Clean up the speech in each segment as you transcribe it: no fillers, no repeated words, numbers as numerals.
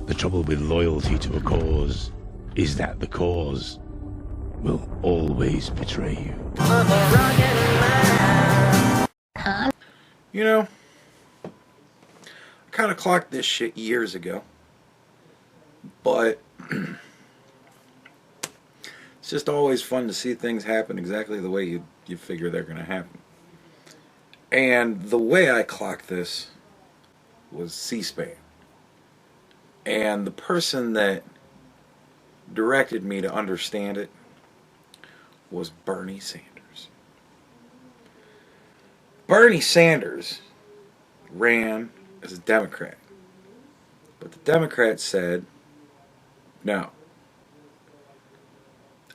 The trouble with loyalty to a cause is that the cause will always betray you. You know, I kind of clocked this shit years ago, but it's just always fun to see things happen exactly the way you figure they're going to happen. And the way I clocked this was C-SPAN. And the person that directed me to understand it was Bernie Sanders. Bernie Sanders ran as a Democrat. But the Democrats said no.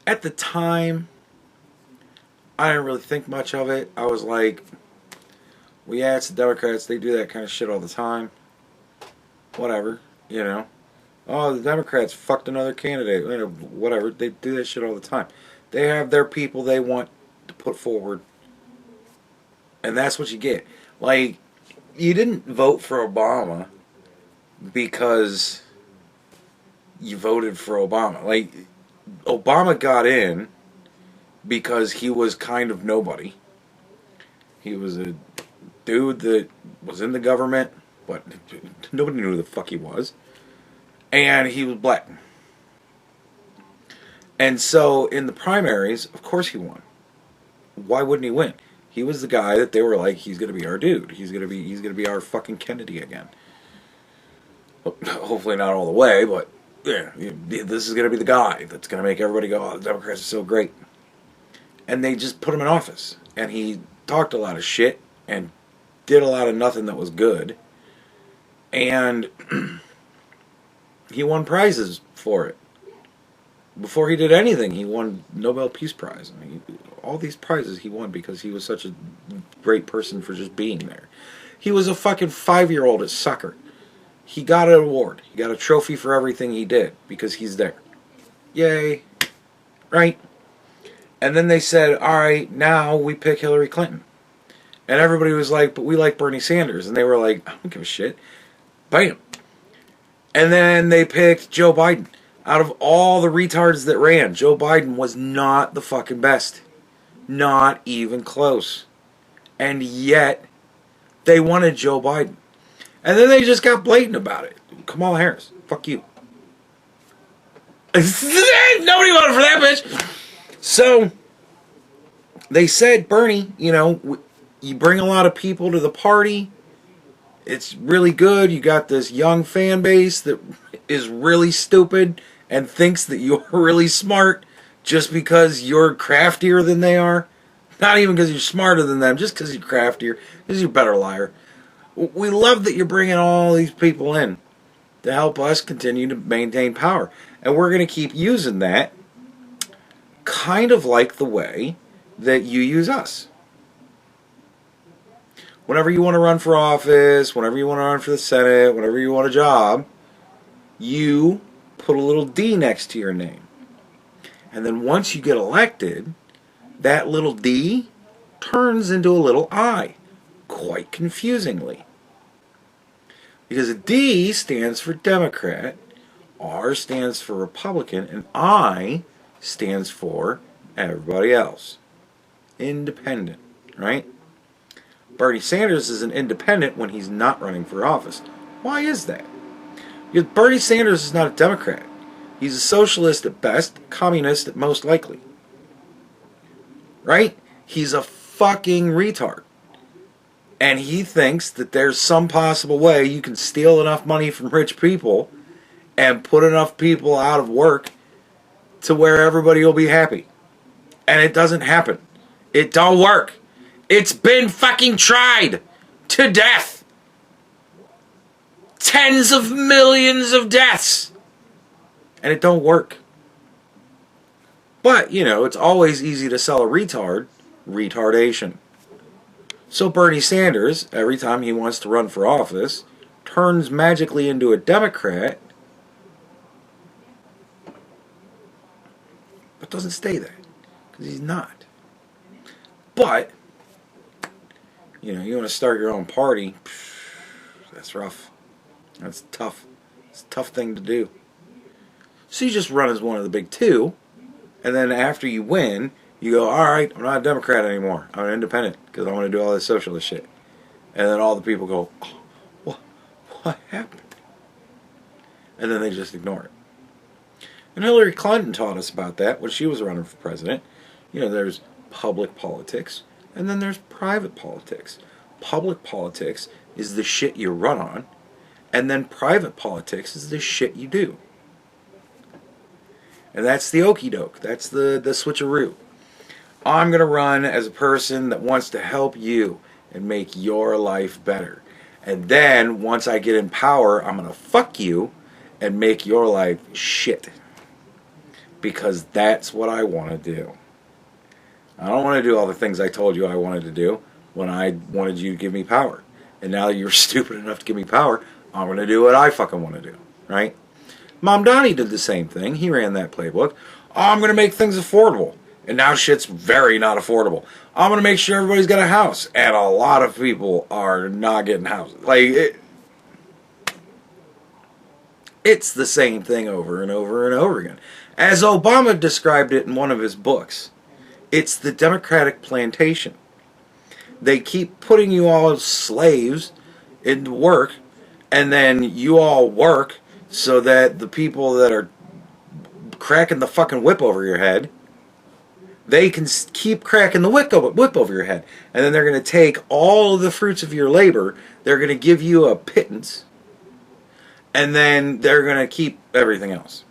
At the time, I didn't really think much of it. I was like, well, yeah, it's the Democrats. They do that kind of shit all the time. Whatever, you know. Oh, the Democrats fucked another candidate. You know, whatever. They do that shit all the time. They have their people they want to put forward. And that's what you get. Like, you didn't vote for Obama because you voted for Obama. Like, Obama got in because he was kind of nobody. He was a dude that was in the government, but nobody knew who the fuck he was. And he was black. And so in the primaries, of course he won. Why wouldn't he win? He was the guy that they were like, he's gonna be our dude. He's gonna be our fucking Kennedy again. Hopefully not all the way, but yeah, this is gonna be the guy that's gonna make everybody go, oh, the Democrats are so great. And they just put him in office. And he talked a lot of shit and did a lot of nothing that was good. And he won prizes for it. Before he did anything, he won Nobel Peace Prize. I mean, all these prizes he won because he was such a great person for just being there. He was a fucking 5-year-old at soccer. He got an award. He got a trophy for everything he did because he's there. Yay. Right? And then they said, alright, now we pick Hillary Clinton. And everybody was like, but we like Bernie Sanders. And they were like, I don't give a shit. Bam. And then they picked Joe Biden. Out of all the retards that ran, Joe Biden was not the fucking best. Not even close. And yet, they wanted Joe Biden. And then they just got blatant about it. Kamala Harris. Fuck you. Nobody voted for that bitch. So, they said, Bernie, you know, you bring a lot of people to the party. It's really good. You got this young fan base that is really stupid and thinks that you're really smart just because you're craftier than they are. Not even because you're smarter than them, just because you're craftier, because you're a better liar. We love that you're bringing all these people in to help us continue to maintain power. And we're going to keep using that kind of like the way that you use us. Whenever you want to run for office, whenever you want to run for the Senate, whenever you want a job, you put a little D next to your name. And then once you get elected, that little D turns into a little I, quite confusingly. Because a D stands for Democrat, R stands for Republican, and I stands for everybody else. Independent, right? Bernie Sanders is an independent when he's not running for office. Why is that? Because Bernie Sanders is not a Democrat. He's a socialist at best, communist at most likely. Right? He's a fucking retard. And he thinks that there's some possible way you can steal enough money from rich people and put enough people out of work to where everybody will be happy. And it doesn't happen. It don't work. It's been fucking tried to death. Tens of millions of deaths. And it don't work. But, you know, it's always easy to sell a retard retardation. So Bernie Sanders, every time he wants to run for office, turns magically into a Democrat, but doesn't stay there. Because he's not. But, you know, you want to start your own party, that's rough. That's tough. It's a tough thing to do. So you just run as one of the big two, and then after you win, you go, all right, I'm not a Democrat anymore. I'm an independent because I want to do all this socialist shit. And then all the people go, oh, what happened? And then they just ignore it. And Hillary Clinton taught us about that when she was running for president. You know, there's public politics, and then there's private politics. Public politics is the shit you run on, and then private politics is the shit you do. And that's the okey doke. That's the switcheroo. I'm going to run as a person that wants to help you and make your life better. And then, once I get in power, I'm going to fuck you and make your life shit. Because that's what I want to do. I don't want to do all the things I told you I wanted to do when I wanted you to give me power. And now that you're stupid enough to give me power, I'm going to do what I fucking want to do. Right? Mom Donnie did the same thing. He ran that playbook. Oh, I'm going to make things affordable. And now shit's very not affordable. I'm going to make sure everybody's got a house. And a lot of people are not getting houses. It's the same thing over and over and over again. As Obama described it in one of his books, it's the Democratic plantation. They keep putting you all as slaves into work, and then you all work so that the people that are cracking the fucking whip over your head, they can keep cracking the whip over your head. And then they're going to take all of the fruits of your labor, they're going to give you a pittance, and then they're going to keep everything else.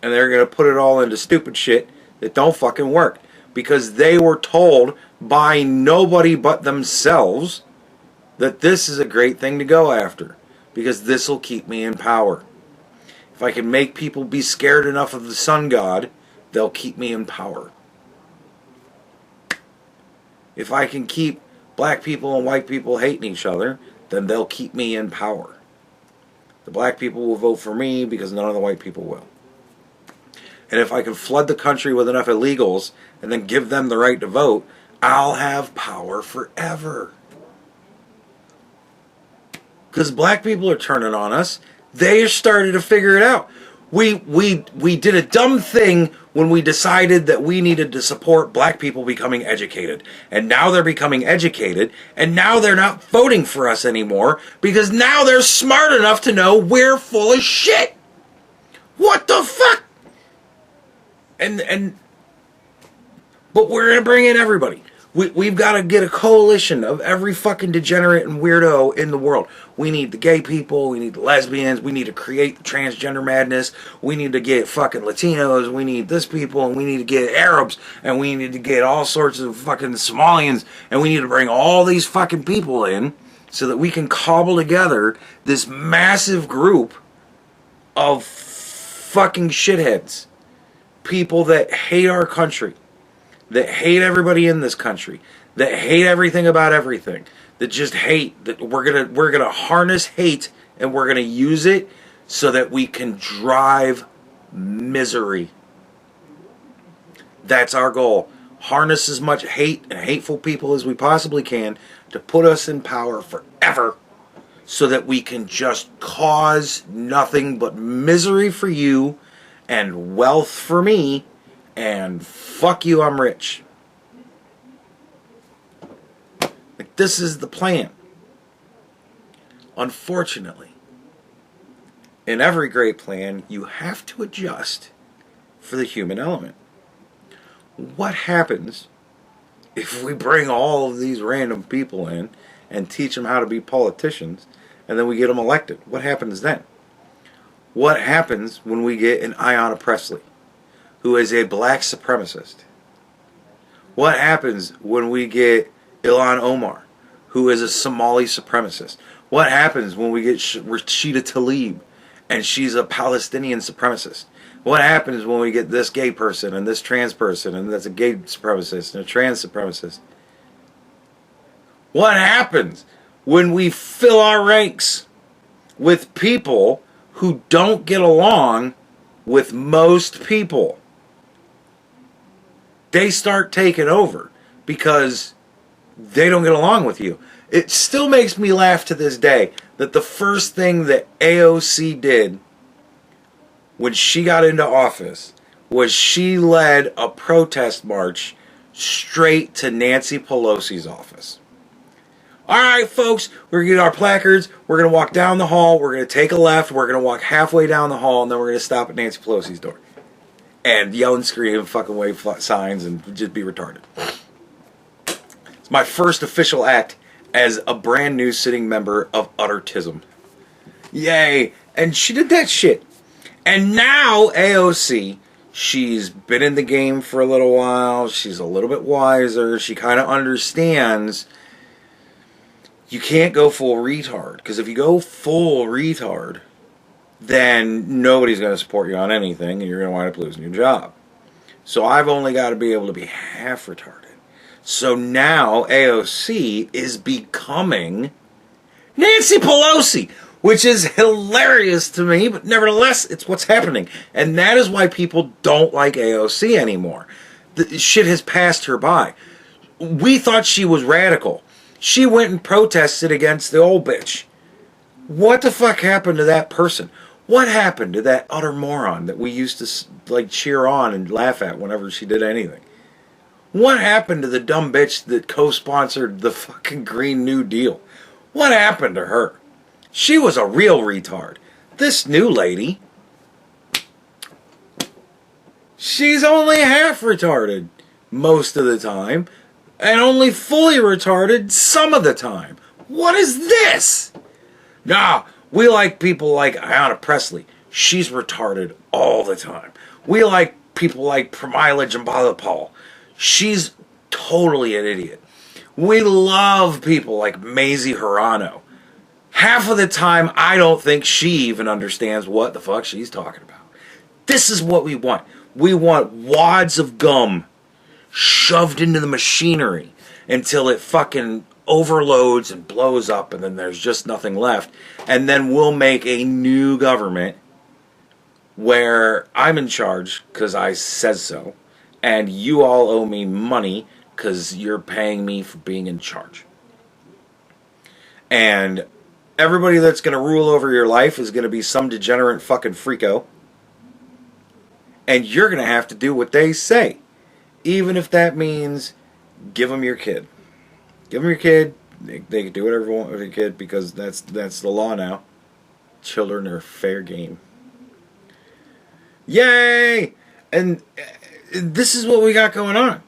And they're going to put it all into stupid shit that don't fucking work. Because they were told by nobody but themselves that this is a great thing to go after. Because this will keep me in power. If I can make people be scared enough of the sun god, they'll keep me in power. If I can keep black people and white people hating each other, then they'll keep me in power. The black people will vote for me because none of the white people will. And if I can flood the country with enough illegals and then give them the right to vote, I'll have power forever. Because black people are turning on us. They are starting to figure it out. We did a dumb thing when we decided that we needed to support black people becoming educated. And now they're becoming educated. And now they're not voting for us anymore. Because now they're smart enough to know we're full of shit. What the fuck? But we're going to bring in everybody. We've got to get a coalition of every fucking degenerate and weirdo in the world. We need the gay people, we need the lesbians, we need to create the transgender madness, we need to get fucking Latinos, we need this people, and we need to get Arabs, and we need to get all sorts of fucking Somalians, and we need to bring all these fucking people in so that we can cobble together this massive group of fucking shitheads. People that hate our country, that hate everybody in this country, that hate everything about everything, that just hate, that we're gonna harness hate and we're gonna use it so that we can drive misery. That's our goal. Harness as much hate and hateful people as we possibly can to put us in power forever so that we can just cause nothing but misery for you and wealth for me, and fuck you, I'm rich. Like, this is the plan. Unfortunately, in every great plan, you have to adjust for the human element. What happens if we bring all of these random people in and teach them how to be politicians, and then we get them elected? What happens then? What happens when we get an Ayanna Pressley, who is a black supremacist? What happens when we get Ilhan Omar, who is a Somali supremacist? What happens when we get Rashida Tlaib, and she's a Palestinian supremacist? What happens when we get this gay person and this trans person, and that's a gay supremacist and a trans supremacist? What happens when we fill our ranks with people who don't get along with most people? They start taking over because they don't get along with you. It still makes me laugh to this day that the first thing that AOC did when she got into office was she led a protest march straight to Nancy Pelosi's office. All right, folks, we're going to get our placards. We're going to walk down the hall. We're going to take a left. We're going to walk halfway down the hall, and then we're going to stop at Nancy Pelosi's door. And yell and scream and fucking wave signs and just be retarded. It's my first official act as a brand new sitting member of Uttertism. Yay. And she did that shit. And now AOC, she's been in the game for a little while. She's a little bit wiser. She kind of understands you can't go full retard. Because if you go full retard, then nobody's going to support you on anything, and you're going to wind up losing your job. So I've only got to be able to be half retarded. So now AOC is becoming Nancy Pelosi, which is hilarious to me, but nevertheless, it's what's happening. And that is why people don't like AOC anymore. The shit has passed her by. We thought she was radical. She went and protested against the old bitch. What the fuck happened to that person? What happened to that utter moron that we used to like cheer on and laugh at whenever she did anything? What happened to the dumb bitch that co-sponsored the fucking Green New Deal? What happened to her? She was a real retard. This new lady, she's only half retarded most of the time, and only fully retarded some of the time. What is this? Nah, we like people like Ayanna Pressley. She's retarded all the time. We like people like Pramila Jayapal. She's totally an idiot. We love people like Mazie Hirano. Half of the time, I don't think she even understands what the fuck she's talking about. This is what we want. We want wads of gum shoved into the machinery until it fucking overloads and blows up, and then there's just nothing left. And then we'll make a new government where I'm in charge because I says so, and you all owe me money because you're paying me for being in charge. And everybody that's going to rule over your life is going to be some degenerate fucking freako. And you're going to have to do what they say. Even if that means give them your kid. Give them your kid. They can do whatever they want with your kid because that's the law now. Children are fair game. Yay! And this is what we got going on.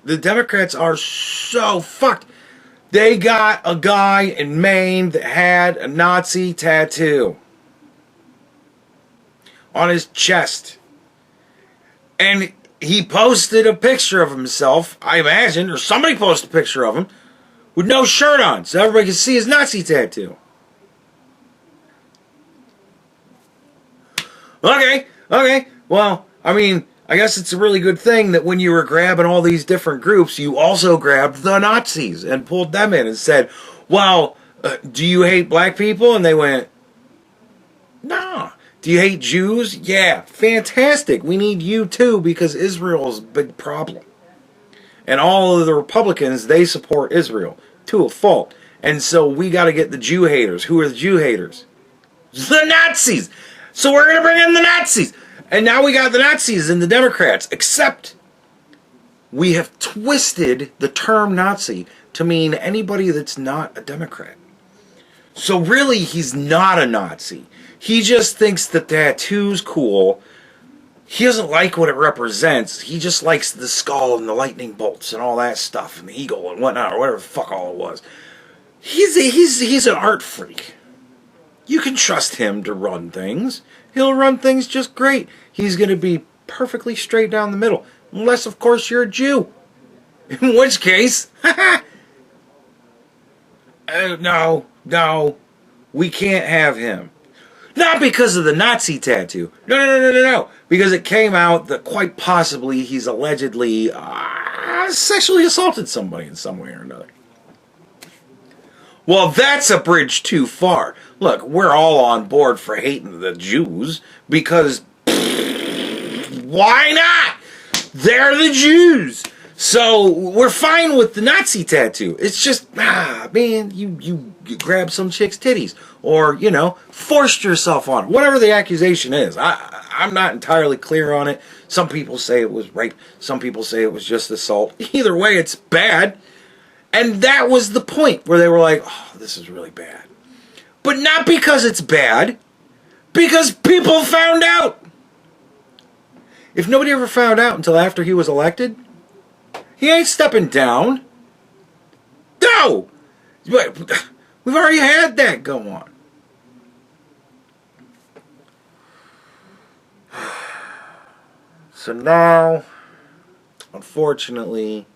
The Democrats are so fucked. They got a guy in Maine that had a Nazi tattoo on his chest. And he posted a picture of himself, I imagine, or somebody posted a picture of him, with no shirt on, so everybody can see his Nazi tattoo. Okay. Well, I mean, I guess it's a really good thing that when you were grabbing all these different groups, you also grabbed the Nazis and pulled them in and said, well, do you hate black people? And they went, nah. Do you hate Jews? Yeah, fantastic. We need you too because Israel's a big problem. And all of the Republicans, they support Israel to a fault. And so we got to get the Jew haters. Who are the Jew haters? The Nazis. So we're going to bring in the Nazis. And now we got the Nazis and the Democrats. Except we have twisted the term Nazi to mean anybody that's not a Democrat. So really, he's not a Nazi. He just thinks the tattoo's cool. He doesn't like what it represents. He just likes the skull and the lightning bolts and all that stuff and the eagle and whatnot, or whatever the fuck all it was. He's an art freak. You can trust him to run things. He'll run things just great. He's going to be perfectly straight down the middle. Unless, of course, you're a Jew. In which case, no. We can't have him. Not because of the Nazi tattoo. No. Because it came out that quite possibly he's allegedly sexually assaulted somebody in some way or another. Well, that's a bridge too far. Look, we're all on board for hating the Jews because why not? They're the Jews. So we're fine with the Nazi tattoo. It's just, man, you grab some chick's titties or, you know, forced yourself on. Whatever the accusation is. I'm not entirely clear on it. Some people say it was rape. Some people say it was just assault. Either way, it's bad. And that was the point where they were like, oh, this is really bad. But not because it's bad. Because people found out. If nobody ever found out until after he was elected, he ain't stepping down. No! We've already had that go on. So now, unfortunately,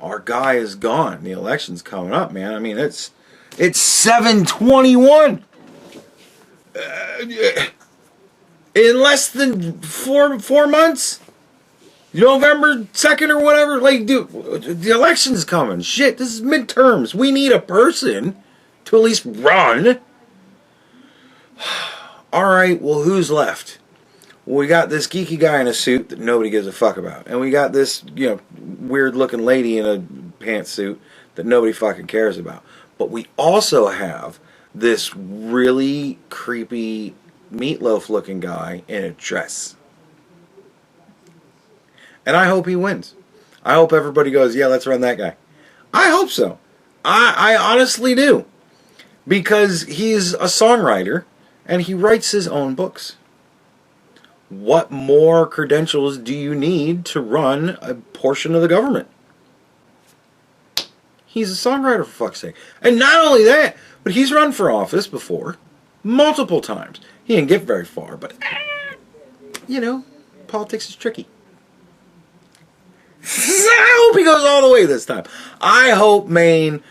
our guy is gone. The election's coming up, man. I mean, it's 7/21. In less than four months, November 2nd or whatever. Like, dude, the election's coming. Shit, this is midterms. We need a person to at least run. All right, well, who's left? Well, we got this geeky guy in a suit that nobody gives a fuck about. And we got this, you know, weird-looking lady in a pantsuit that nobody fucking cares about. But we also have this really creepy meatloaf-looking guy in a dress. And I hope he wins. I hope everybody goes, yeah, let's run that guy. I hope so. I honestly do. Because he's a songwriter, and he writes his own books. What more credentials do you need to run a portion of the government? He's a songwriter, for fuck's sake. And not only that, but he's run for office before, multiple times. He didn't get very far, but, you know, politics is tricky. I hope he goes all the way this time. I hope Maine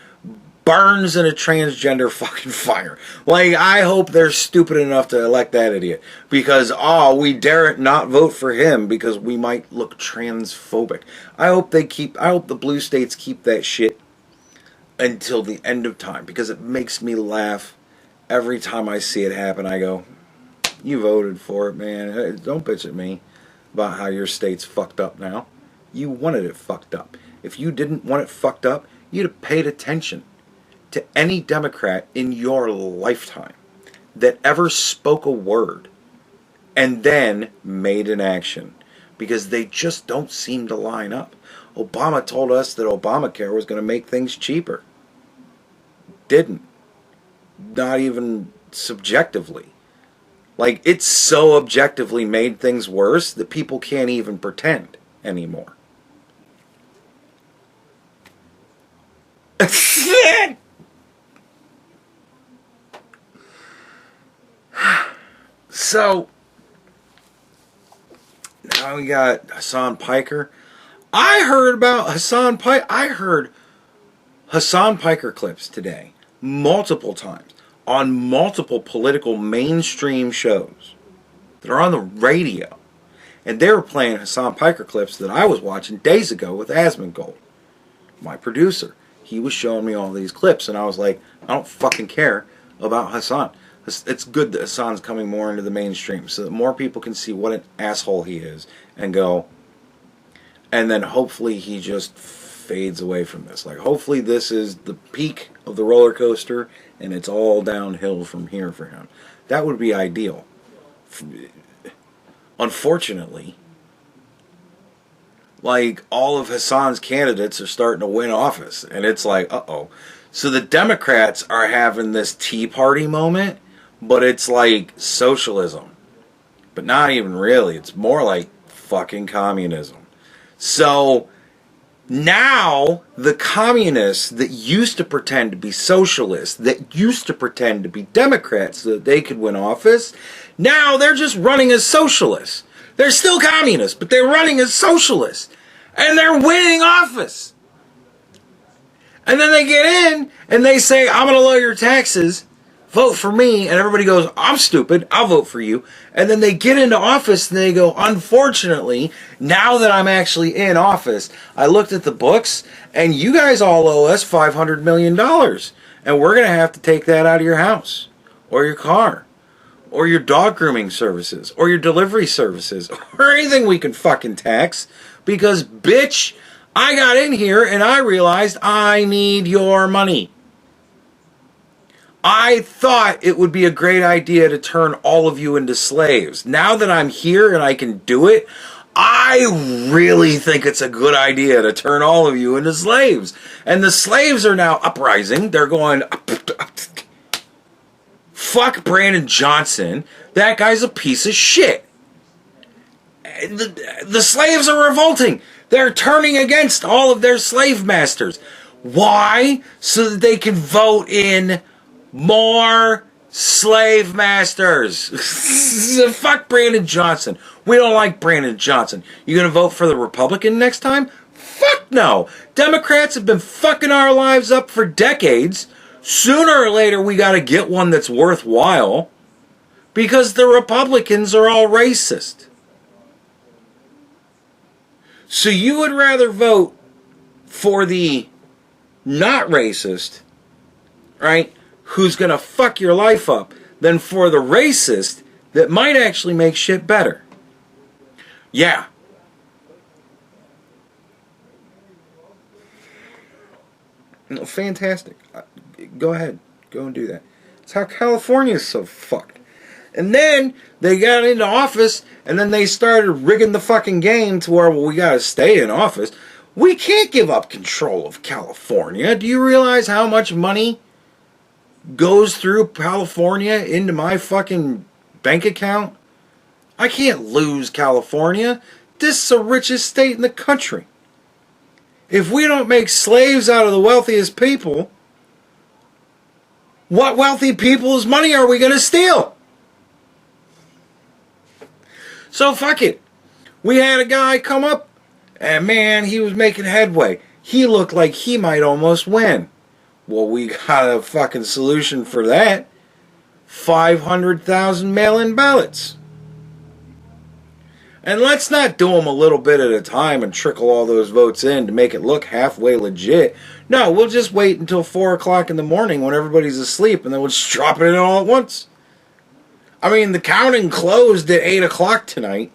burns in a transgender fucking fire. Like, I hope they're stupid enough to elect that idiot. Because, we daren't not vote for him because we might look transphobic. I hope the blue states keep that shit until the end of time. Because it makes me laugh every time I see it happen. I go, you voted for it, man. Don't bitch at me about how your state's fucked up now. You wanted it fucked up. If you didn't want it fucked up, you'd have paid attention to any Democrat in your lifetime that ever spoke a word and then made an action. Because they just don't seem to line up. Obama told us that Obamacare was going to make things cheaper. Didn't. Not even subjectively. Like, it's so objectively made things worse that people can't even pretend anymore. So, now we got Hassan Piker. I heard about Hassan Piker. I heard Hassan Piker clips today multiple times on multiple political mainstream shows that are on the radio. And they were playing Hassan Piker clips that I was watching days ago with Asmongold, my producer. He was showing me all these clips, and I was like, I don't fucking care about Hassan. It's good that Hassan's coming more into the mainstream so that more people can see what an asshole he is and go, and then hopefully he just fades away from this. Like, hopefully this is the peak of the roller coaster and it's all downhill from here for him. That would be ideal. Unfortunately, like, all of Hassan's candidates are starting to win office. And it's like, uh-oh. So the Democrats are having this Tea Party moment, but it's like socialism. But not even really. It's more like fucking communism. So now the communists that used to pretend to be socialists, that used to pretend to be Democrats so that they could win office, now they're just running as socialists. They're still communists, but they're running as socialists. And they're winning office. And then they get in and they say, I'm going to lower your taxes. Vote for me. And everybody goes, I'm stupid. I'll vote for you. And then they get into office and they go, unfortunately, now that I'm actually in office, I looked at the books and you guys all owe us $500 million. And we're going to have to take that out of your house or your car, or your dog grooming services, or your delivery services, or anything we can fucking tax, because, bitch, I got in here and I realized I need your money. I thought it would be a great idea to turn all of you into slaves. Now that I'm here and I can do it, I really think it's a good idea to turn all of you into slaves. And the slaves are now uprising. They're going, fuck Brandon Johnson. That guy's a piece of shit. The slaves are revolting. They're turning against all of their slave masters. Why? So that they can vote in more slave masters. Fuck Brandon Johnson. We don't like Brandon Johnson. You gonna vote for the Republican next time? Fuck no. Democrats have been fucking our lives up for decades. Sooner or later we gotta get one that's worthwhile. Because the Republicans are all racist. So you would rather vote for the not racist, right, who's going to fuck your life up, than for the racist that might actually make shit better. Yeah. No, fantastic. Go ahead. Go and do that. It's how California is so fucked. And then they got into office, and then they started rigging the fucking game to where, well, we got to stay in office. We can't give up control of California. Do you realize how much money goes through California into my fucking bank account? I can't lose California. This is the richest state in the country. If we don't make slaves out of the wealthiest people, what wealthy people's money are we going to steal? So fuck it. We had a guy come up, and man, he was making headway. He looked like he might almost win. Well, we got a fucking solution for that. 500,000 mail-in ballots. And let's not do them a little bit at a time and trickle all those votes in to make it look halfway legit. No, we'll just wait until 4 o'clock in the morning when everybody's asleep, and then we'll just drop it in all at once. I mean, the counting closed at 8 o'clock tonight.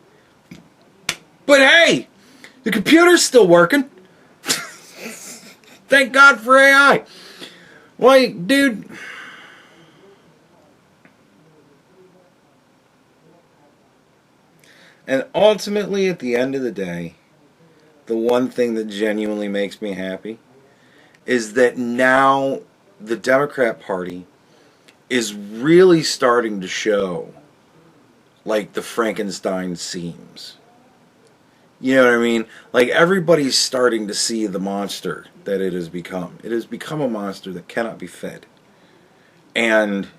But hey, the computer's still working. Thank God for AI. Like, dude. And ultimately, at the end of the day, the one thing that genuinely makes me happy is that now the Democrat Party is really starting to show like the Frankenstein seams. You know what I mean? Like, everybody's starting to see the monster that it has become. It has become a monster that cannot be fed. And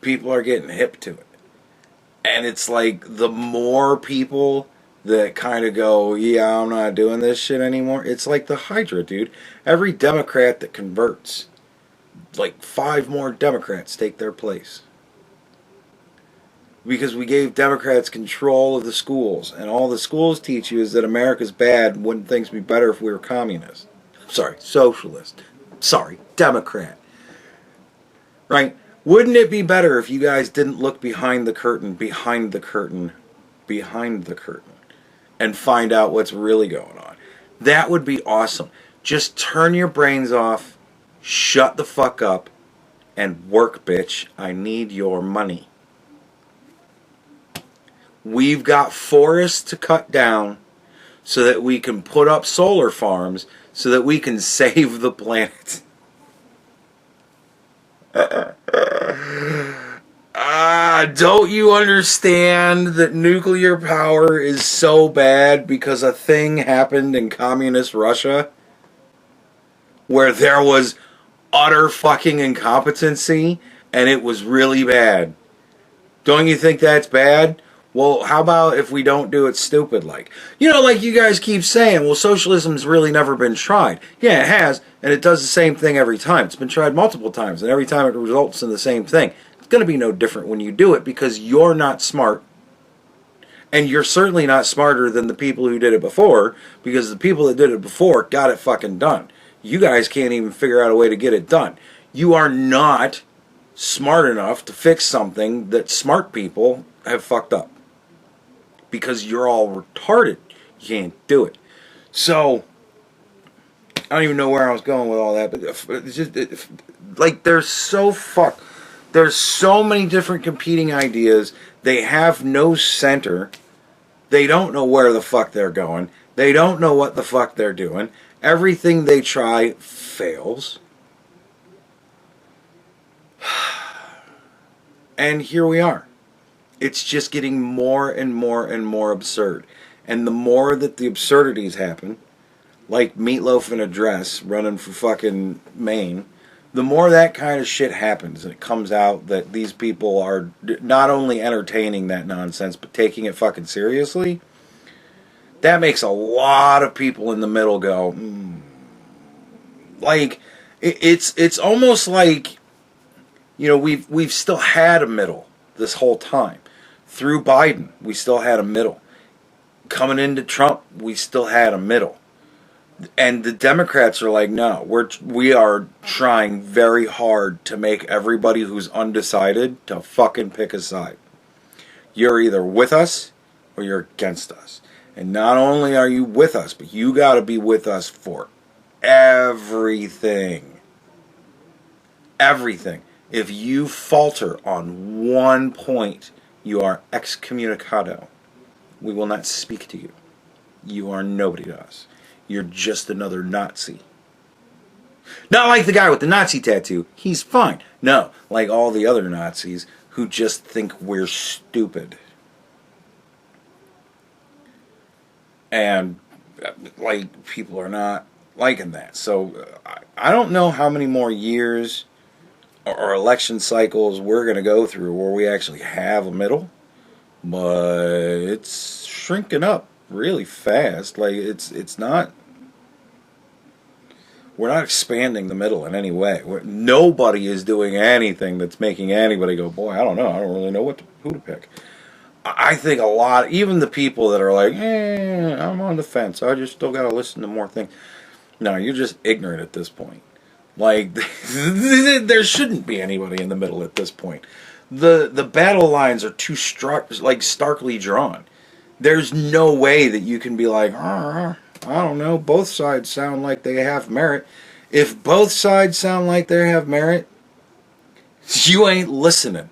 people are getting hip to it. And it's like, the more people that kind of go, yeah, I'm not doing this shit anymore. It's like the Hydra, dude. Every Democrat that converts, like 5 more Democrats take their place. Because we gave Democrats control of the schools. And all the schools teach you is that America's bad. Wouldn't things be better if we were communist? Sorry, socialist. Sorry, Democrat. Right? Wouldn't it be better if you guys didn't look behind the curtain, and find out what's really going on? That would be awesome. Just turn your brains off, shut the fuck up, and work, bitch. I need your money. We've got forests to cut down so that we can put up solar farms so that we can save the planet. Don't you understand that nuclear power is so bad because a thing happened in communist Russia where there was utter fucking incompetency and it was really bad? Don't you think that's bad? Well, how about if we don't do it stupid like? You know, like you guys keep saying, well, socialism's really never been tried. Yeah, it has, and it does the same thing every time. It's been tried multiple times, and every time it results in the same thing. It's going to be no different when you do it because you're not smart, and you're certainly not smarter than the people who did it before, because the people that did it before got it fucking done. You guys can't even figure out a way to get it done. You are not smart enough to fix something that smart people have fucked up. Because you're all retarded. You can't do it. So, I don't even know where I was going with all that, but it's just like there's so many different competing ideas. They have no center. They don't know where the fuck they're going. They don't know what the fuck they're doing. Everything they try fails. And here we are. It's just getting more and more and more absurd. And the more that the absurdities happen, like Meatloaf in a dress running for fucking Maine, the more that kind of shit happens and it comes out that these people are not only entertaining that nonsense but taking it fucking seriously, that makes a lot of people in the middle go, Like, it's almost like, you know, we've still had a middle this whole time. Through Biden, we still had a middle. Coming into Trump, we still had a middle. And the Democrats are like, no, we are trying very hard to make everybody who's undecided to fucking pick a side. You're either with us or you're against us. And not only are you with us, but you got to be with us for everything. Everything. If you falter on one point, you are excommunicado. We will not speak to you. You are nobody to us. You're just another Nazi. Not like the guy with the Nazi tattoo. He's fine. No, like all the other Nazis who just think we're stupid. And, like, people are not liking that. So, I don't know how many more years or election cycles we're going to go through where we actually have a middle. But it's shrinking up really fast. Like, it's not... We're not expanding the middle in any way. Nobody is doing anything that's making anybody go, boy, I don't know. I don't really know who to pick. I think a lot, even the people that are like, I'm on the fence. I just still got to listen to more things. No, you're just ignorant at this point. Like, there shouldn't be anybody in the middle at this point. The battle lines are too starkly drawn. There's no way that you can be like, I don't know, both sides sound like they have merit. If both sides sound like they have merit, you ain't listening.